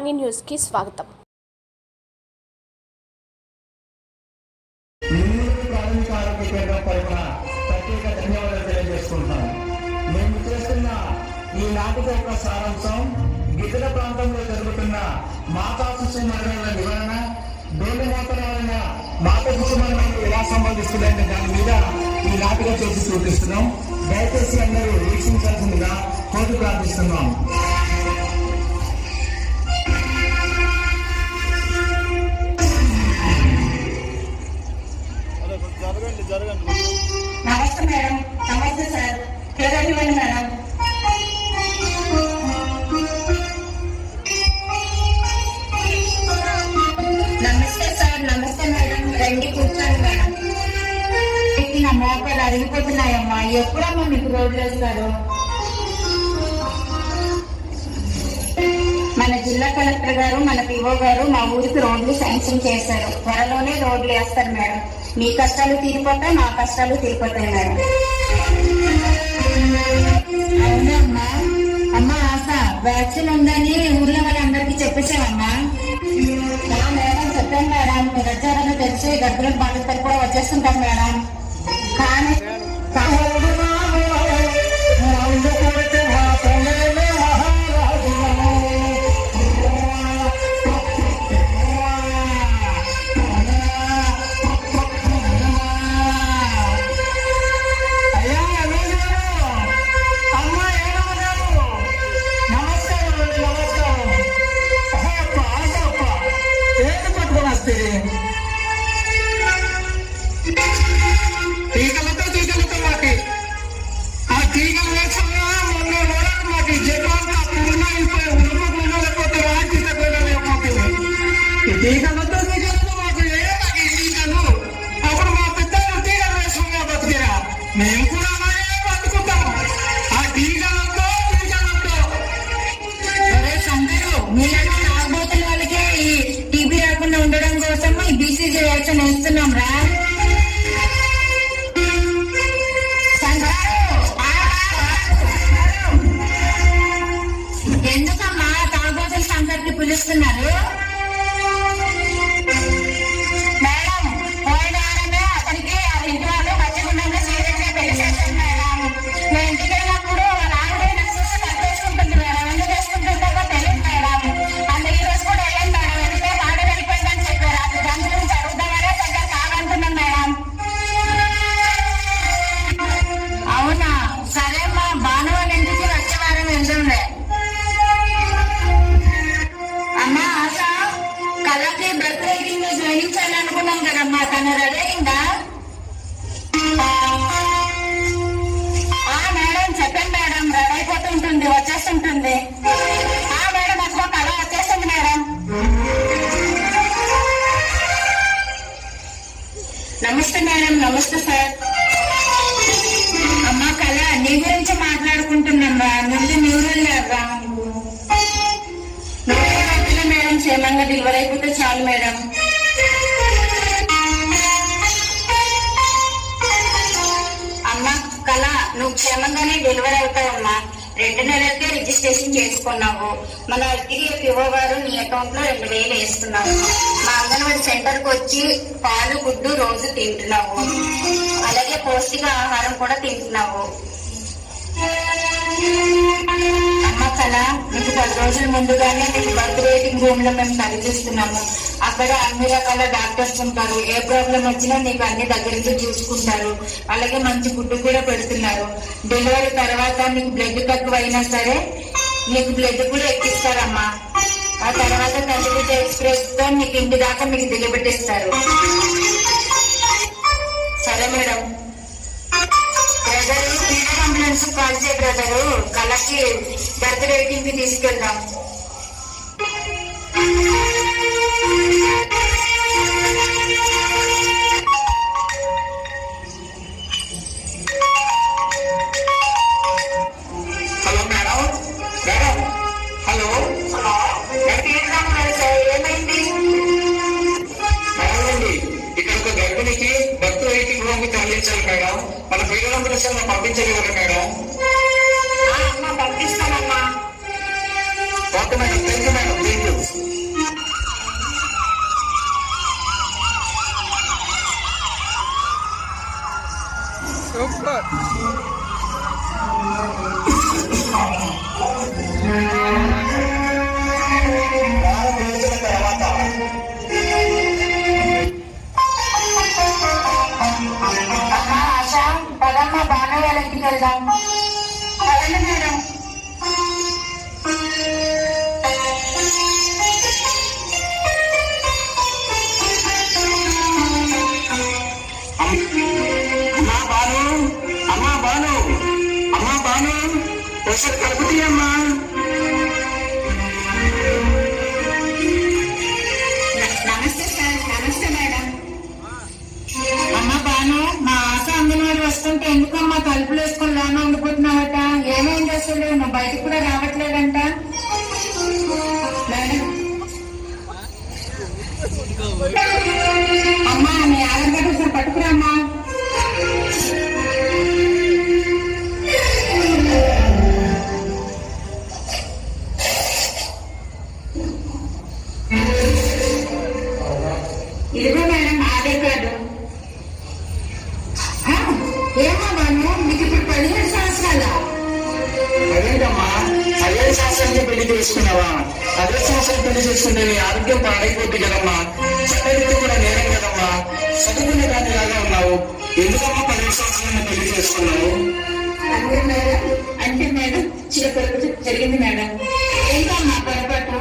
సామాన్య న్యూస్ కి స్వాగతం. ఈ నాటిక యొక్క సారాంశం గిరిజన ప్రాంతంలో జరుగుతున్న మాతా శిశు మరణాల నివారణ, డోలు మాతరాలైన మాతా శిశు మరణాలు ఎలా సంబంధిస్తుందనే దాని మీద ఈ నాటిక చేసి చూపిస్తున్నాం. దయచేసి అందరూ వీక్షించాల్సిందిగా కోరి ప్రార్థిస్తున్నాం. నమస్తే మేడం. నమస్తే సార్. పేరండి మేడం. నమస్తే సార్. నమస్తే మేడం. రండి కూర్చోండి మేడం. నా మోకాలు అరిగిపోతున్నాయమ్మా. ఎప్పుడమ్మా మీకు రోడ్లు వేస్తారు? మన జిల్లా కలెక్టర్ గారు, మన పిఓ గారు మా ఊరికి రోడ్లు శాంక్షన్ చేశారు. త్వరలోనే రోడ్లు వేస్తారు మేడం. మీ కష్టాలు తీరిపోతాయి, మా కష్టాలు తీరిపోతాయి మేడం. అవునా అమ్మా? అమ్మా ఆశ, వ్యాక్సిన్ ఉందని ఊర్లో వాళ్ళందరికీ చెప్పేసామమ్మా. మేడం చెప్పాను మేడం. మీరు వచ్చారని తెలిసి గర్భిణీ బాధితులు కూడా వచ్చేస్తుంటాం మేడం. కానీ అప్పుడు మా పెద్దలు టీకాలు వేసుకున్నా బతికిరా, మేము కూడా అలాగే బతుకుతాం. ఆ టీకాలతో మీలాంటి తాగుబోతుల వాళ్ళకే ఈ టీబీ రాకుండా ఉండడం కోసం ఈ బీసీజీ వ్యాక్సిన్ వేస్తున్నాం రా. ఎందుకమ్మా తాగుబోతుల సంఘానికి పిలుస్తున్నారు? మేడం, పోయిన వారమే అతనికి వాళ్ళ ఇంటి వాళ్ళు మధ్యగుండంలో సీరియస్ గా పెళ్లి చేశారు మేడం. నేను ఇంటికి వెళ్ళినప్పుడు వాళ్ళ ఆవిడ నాకు చూసి కట్టేసుకుంటుంది మేడం. ఎందుకు వేసుకుంటుందో తెలియదు మేడం. అందుకే ఈ రోజు కూడా వెళ్ళాను మేడం. వెళ్తే ఆవిడ వెళ్ళిపోయిందని చెప్పారు. అది దాని గురించి అడుగుతామనే దగ్గర కాదంటున్నాం మేడం. అవునా? సరే అమ్మా, బాను వాళ్ళ ఇంటికి వచ్చే వారం వెళ్తుండే. అమ్మా ఆశ, కళకి బర్త్ రైటింగ్ చేయించాలనుకున్నాం కదమ్మా, తను రెడీ అయిందా? మేడం చెప్పండి మేడం. రెడీ అయిపోతుంటుంది, వచ్చేస్తుంటుంది. మేడం అసలు కళ వచ్చేస్తుంది మేడం. నమస్తే మేడం. నమస్తే సార్. అమ్మా కళ, నీ గురించి మాట్లాడుకుంటున్నాం రా. ముందు న్యూరల్ రా. మేడం క్షేమంగా డెలివరీ అయిపోతే చాలు మేడం. అమ్మా కళ, నువ్వు క్షేమంగానే డెలివరీ అవుతావమ్మా. 2 నెలలకే రిజిస్ట్రేషన్ చేసుకున్నావు. మన అగ్గిరి పిఓ గారు నీ అకౌంట్ లో 2,000 వేస్తున్నావు. మా అంగన్వాడీ సెంటర్ కు వచ్చి పాలు గుడ్డు రోజు తింటున్నావు. అలాగే పౌష్టిక ఆహారం కూడా తింటున్నావు. అమ్మ కళ, నీకు 10 రోజుల ముందుగానే నీకు బర్త్ వెయిటింగ్ రూమ్ లో మేము సరిచూస్తున్నాము. అక్కడ అన్ని రకాల డాక్టర్స్ ఉంటారు. ఏ ప్రాబ్లం వచ్చినా నీకు అన్ని దగ్గరికి చూసుకుంటారు. అలాగే మంచి ఫుడ్ కూడా పెడుతున్నారు. డెలివరీ తర్వాత నీకు బ్లడ్ తక్కువ అయినా సరే నీకు బ్లడ్ కూడా ఎక్కిస్తారమ్మా. ఆ తర్వాత తల్లి ఎక్స్ప్రెస్ తో నీకు ఇంటి దాకా మీకు దిగబెట్టిస్తారు. సరే మేడం. బ్రదరు, అంబులెన్స్ కాల్ చేయ బ్రదరు. కళకి బర్త్ రేటింగ్ కి తీసుకెళ్దాం. Hello madam. Madam hello. ఏమైంది మేడం? ఇక్కడ ఒక గర్భిణికి బర్త్ వెయిటింగ్ రూమ్ కి తరలించాలి మేడం. మన పీడనంబులెన్స్ పంపించగలరు మేడం? పంపిస్తానమ్మా. Okay madam. Thank you madam. Thank you. Super. వారం రోజుల తర్వాత అమ్మా ఆశ, పదమ్మ బాగా వాళ్ళ ఇంటికి వెళ్దాం. పదండి మేడం. అమ్మా బాను, అమ్మా బాను, అమ్మా బాను, ఒకసారి కలుపుతీ అమ్మా. నమస్తే సార్. నమస్తే మేడం. అమ్మ బాను, మా ఆశ అంగన్వాడి వస్తుంటే ఎందుకమ్మా తలుపులు వేసుకొని లోన ఉండిపోతున్నావట? ఏమైంది అసలు? నువ్వు బయటకు కూడా రావట్లేదంట మేడం. అమ్మా మీ ఆధార్ కార్డు ఒకసారి పట్టుకురామ్మా. ఇదిగో మేడం ఆధార్ కార్డు. ఏమో బాను, మీకు ఇప్పుడు 17 సంవత్సరాల? అదేంటమ్మా 15 సంవత్సరాలకి పెళ్లి చేసుకున్నావా? 15 సంవత్సరాలు పెళ్లి చేసుకుంటే నీ ఆరోగ్యం పాడైపోద్ది కదమ్మా. చట్టరీతి కూడా నేరం కదమ్మా. చదువుకునే దాని లాగా ఉన్నావు. ఎందుకమ్మా 15 సంవత్సరాలు పెళ్లి చేసుకున్నావు? అంటే మేడం చిన్న పొరపాటు జరిగింది మేడం. ఏంటమ్మా పొరపాటు?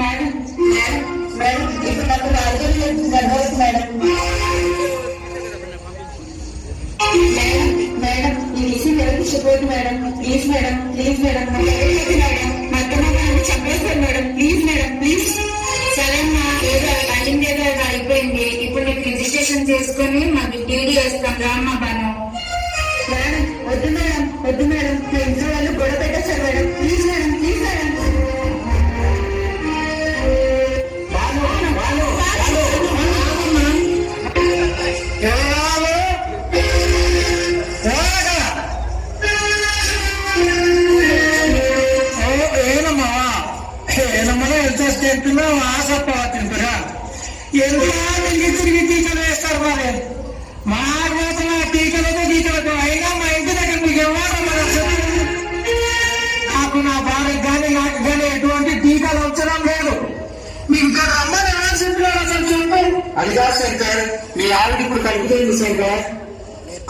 మేడం మేడం మేడం ఇప్పుడు నాకు 4 రోజులు గర్భవతి మేడం. మేడం మేడం ఈ విషయం ఎవరికి చెప్పవద్దు madam. Please madam, please madam. Madam మధ్యలో చెప్పేస్తాను మేడం. Please madam, please. సరే అమ్మా, ఏదో అయింది, ఏదో అది అయిపోయింది. ఇప్పుడు నీకు రిజిస్ట్రేషన్ చేసుకుని మాకు డీడీ వేస్తాం. రామ్మా బాను. మేడం వద్దు మేడం, వద్దు మేడం. మా ఇంట్లో వాళ్ళు గొడవ పెట్టేస్తారు madam. Please madam, please madam. Bhanu, Bhanu, Bhanu, ఎవరు రావాలి? ఏనమ్మా ఎంత తింటున్నావు? ఆసప్ప తింటురా. ఎందుకు తిరిగి టీచర్ వేస్తారు మరి? మా కోసం టీచర్లతో టీచర్లతో అయినా మా ఇంటి దగ్గర మీకు ఎవరమ్మా? నాకు నా భార్యకు కానీ నాకు కానీ ఎటువంటి టీకాలు అవసరం లేదు. మీకు ఇంకా రమ్మని ఎవరు చెప్పారు అసలు చెప్పు. అది కాదు శంకర్, మీ ఆవిడ ఇప్పుడు కలుపుతుంది శంకర్.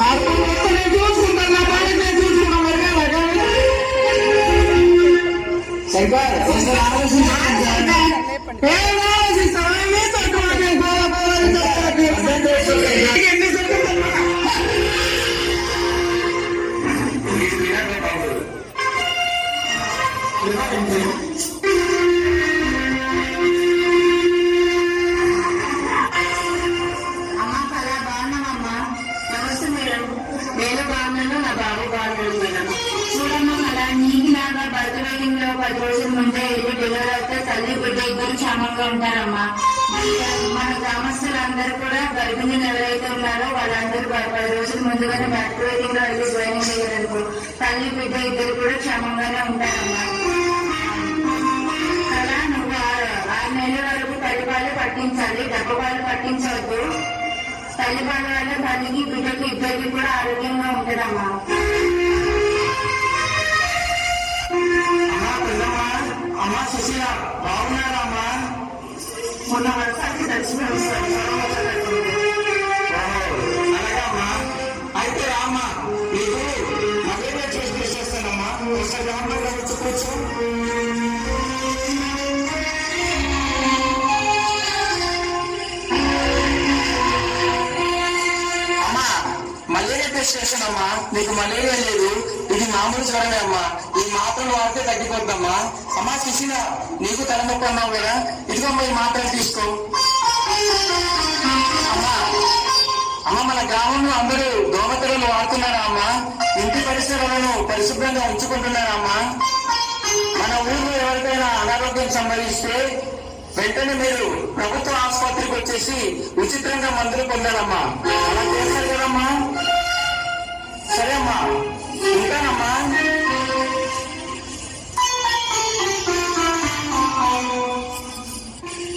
అప్పుడు నేను చూసుకుంటాను, నా భార్య నేను చూసుకున్నాను. మరి శంకర్ ఒకసారి ఆలోచించాలి. అమ్మా కళ బాగున్నామమ్మా. నమస్తే మేడం. నేను బాగున్నాను, నా బాబు బాగున్నాడు మేడం. చూడమ్మా కళ, నీకు లాగా బర్త్ వెయిటింగ్ లో 10 రోజుల ముందే ఇల్లు డెలివరీ అయితే తల్లి బిడ్డ ఇద్దరు క్షేమంగా ఉంటారమ్మా. మన గ్రామస్తులందరూ కూడా గర్భిణీలు ఎవరైతే ఉన్నారో వాళ్ళందరూ 10 రోజుల ముందుగానే బర్త్ వెయిటింగ్ లో వెళ్ళి జాయిన్ అయ్యారనుకో తల్లి బిడ్డ ఇద్దరు కూడా క్షేమంగానే ఉంటారమ్మా. కళ, నువ్వు 6 నెలల వరకు తల్లిపాలు పట్టించాలి, డబ్బపాలు పట్టించవద్దు. తల్లిపాల వల్ల తల్లికి బిడ్డకి ఇద్దరికి కూడా ఆరోగ్యంగా ఉంటుందమ్మా. అమ్మా పిల్లమ్మా, అమ్మా సుశీల బాగున్నారా అమ్మా? మొన్న వర్షానికి దర్శనం అలాగే అమ్మా. అయితే రామ్మా, నీకు మళ్ళీ చేసి చేస్తానమ్మా. ఒకసారి గవర్నమెంట్ వచ్చి కూర్చో. అమ్మా మలేరియా టెస్ట్ చేశానమ్మా. నీకు మలేరియా లేదు, ఇది మామూలు జ్వరమే అమ్మా. ఈ మాత్రలు వాడితే తగ్గిపోద్దమ్మా. అమ్మా సుశీల, నీకు తలనొప్పి అన్నావు కదా, ఇదిగమ్మా ఈ మాత్రలు తీసుకో. అమ్మా అమ్మ మన గ్రామంలో అందరూ దోమతెరలు వాడుతున్నారా అమ్మా? ఇంటి పరిసరాలను పరిశుభ్రంగా ఉంచుకుంటున్నారా అమ్మా? మన ఊర్లో ఎవరికైనా అనారోగ్యం సంభవిస్తే వెంటనే మీరు ప్రభుత్వ ఆసుపత్రికి వచ్చేసి ఉచితంగా మందులు పొందాలమ్మా. అలా చేస్తారు కదమ్మా? సరే అమ్మా, ఉంటానమ్మా.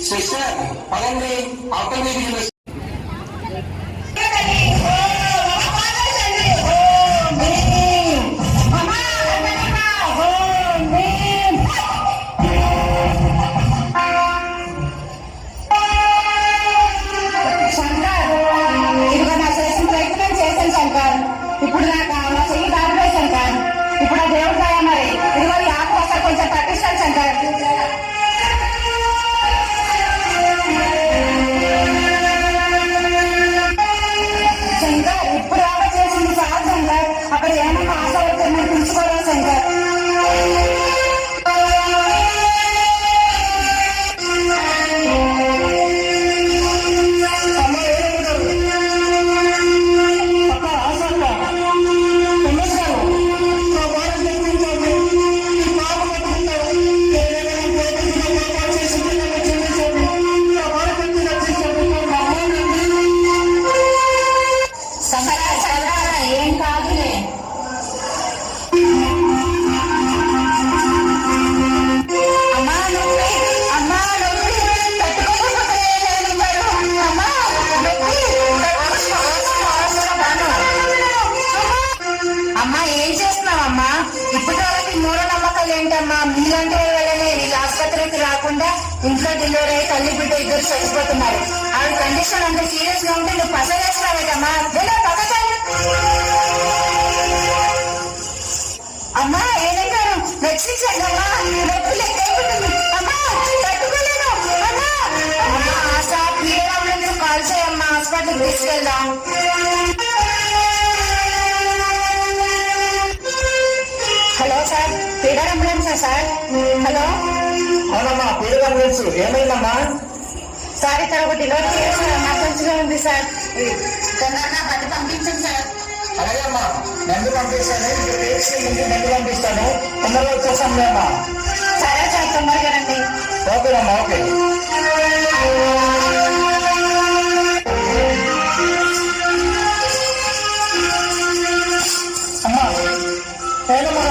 సిస్టర్ పదండి, అవతల మీటింగ్ శంకర్. శంకర్ ఇప్పుడు దాకా చేసింది చాలు శంకర్. అక్కడ ఏమన్నా ఆశ వచ్చి పిలుచుకోరా శంకర్. ఏం కాదులే. అమ్మా నొప్పి, అమ్మా నొప్పి తట్టుకోలేకపోతున్నాను. అమ్మా నొప్పి. అమ్మా ఏం చేస్తున్నావమ్మా? ఇప్పటి వరకు మూఢనమ్మకాలు ఏంటమ్మా? మీరంటే వాళ్ళని వీళ్ళ ఆసుపత్రికి రాకుండా ఇంట్లో డెలివరీ అయ్యి తల్లి బిడ్డ ఇద్దరు చచ్చిపోతున్నారు. ఆవిడ కండిషన్ అంత సీరియస్ గా ఉంటే నువ్వు పసలేస్తున్నావేటమ్మా? పక్కన అమ్మా ఏనంటారు రక్షించండి అమ్మా. నొప్పి లెక్కైపోతుంది అమ్మా, తట్టుకోలేను అమ్మా. అమ్మా ఆశ క్లియర్ అవ్వలేదు, కాల్ చేయమ్మా, హాస్పిటల్కి తీసుకెళ్దాం. Hello sir, పీడర్ అంబులెన్సా sir? హలో అవునమ్మా, పీడర్ అంబులెన్స్. ఏమైందమ్మా? సార్ ఇక్కడ ఒక డెలివరీ కేసు ఎమర్జెన్సీగా ఉంది సార్. తొందరగా బండి పంపించండి సార్. అలాగే అమ్మా, బండి పంపిస్తాను. ముందు బండి పంపిస్తాను, తొందరగా వచ్చేస్తాం అమ్మా. సరే సార్, తొందరగా రండి. ఓకేనమ్మా, ఓకే. అమ్మా ఏమమ్మా?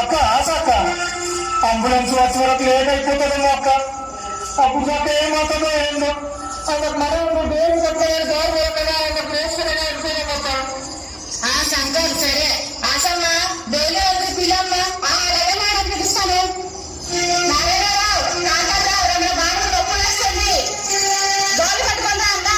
అక్క ఆశ అక్క, అంబులెన్స్ వచ్చే వరకు లేట్ అయిపోతుందేమో అక్క. అప్పుడు దాకా ఏమవుతుందో ఏందో. అక్కడ మనం డేట్ చెప్పలేదు గవర్నమెంట్ కదా, ఆయన ప్లేస్ వెళ్ళిపోయామక్క. శంకర్ సరే ఆశమ్మ డైలీ వెళ్ళి పిల్లమ్మ అలాగే మేడం పిలుస్తాను. డోలు పట్టుకుందా అందా.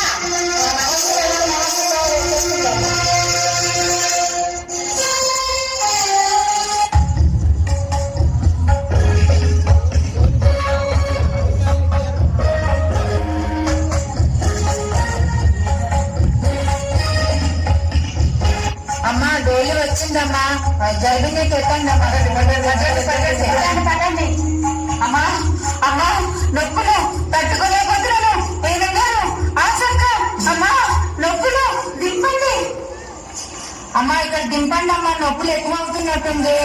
అమ్మా డోలు వచ్చిందమ్మా, గర్భిణీ పెట్టండి అమ్మా. పడండి. అమ్మా అమ్మా నొప్పులు తట్టుకోలేకపోతున్నాను. ఏదన్నా ఆశక్క అమ్మా నొప్పులు దింపండి. అమ్మా ఇక్కడ దింపండి అమ్మా, నొప్పులు ఎక్కువ అవుతున్నట్టుంది.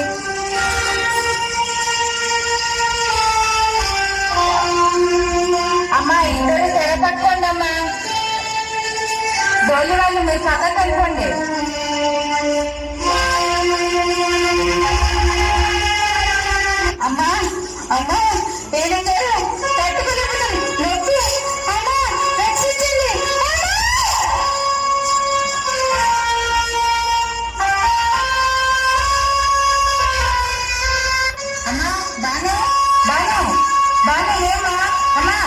అమ్మా ఇద్దరు తెర పట్టుకోండి అమ్మా. డోలు వాళ్ళు మీరు పక్కకు వెళ్ళిపోండి. అమ్మా అమ్మా ఏదంటే తట్టుకోలేకపోతున్నాను, నొప్పి అమ్మా రక్షించండి. అమ్మా బాను బాను బాను ఏమా అమ్మా?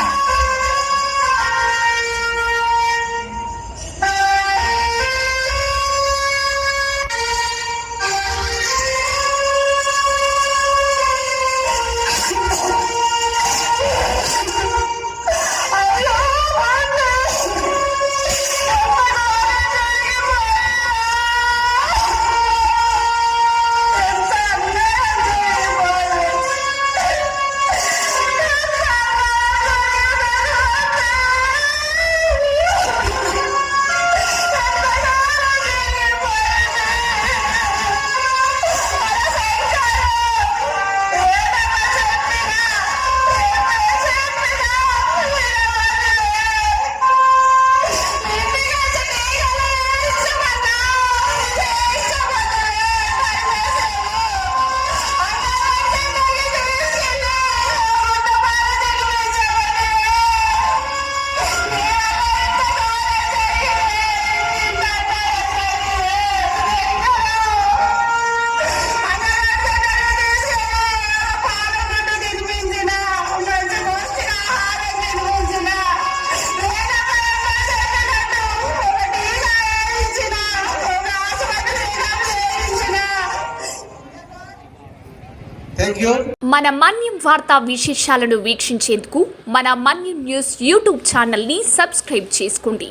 secure. మన మన్యం వార్తా విశేషాలను వీక్షించేందుకు మన మన్యం న్యూస్ యూట్యూబ్ ఛానల్ని సబ్స్క్రైబ్ చేసుకోండి.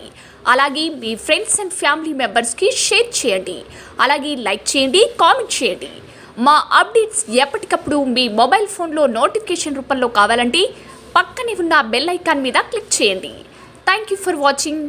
అలాగే మీ ఫ్రెండ్స్ అండ్ ఫ్యామిలీ మెంబర్స్కి షేర్ చేయండి. అలాగే లైక్ చేయండి, కామెంట్ చేయండి. మా అప్డేట్స్ ఎప్పటికప్పుడు మీ మొబైల్ ఫోన్లో నోటిఫికేషన్ రూపంలో కావాలంటే పక్కనే ఉన్న బెల్ ఐకాన్ మీద క్లిక్ చేయండి. Thank you for watching.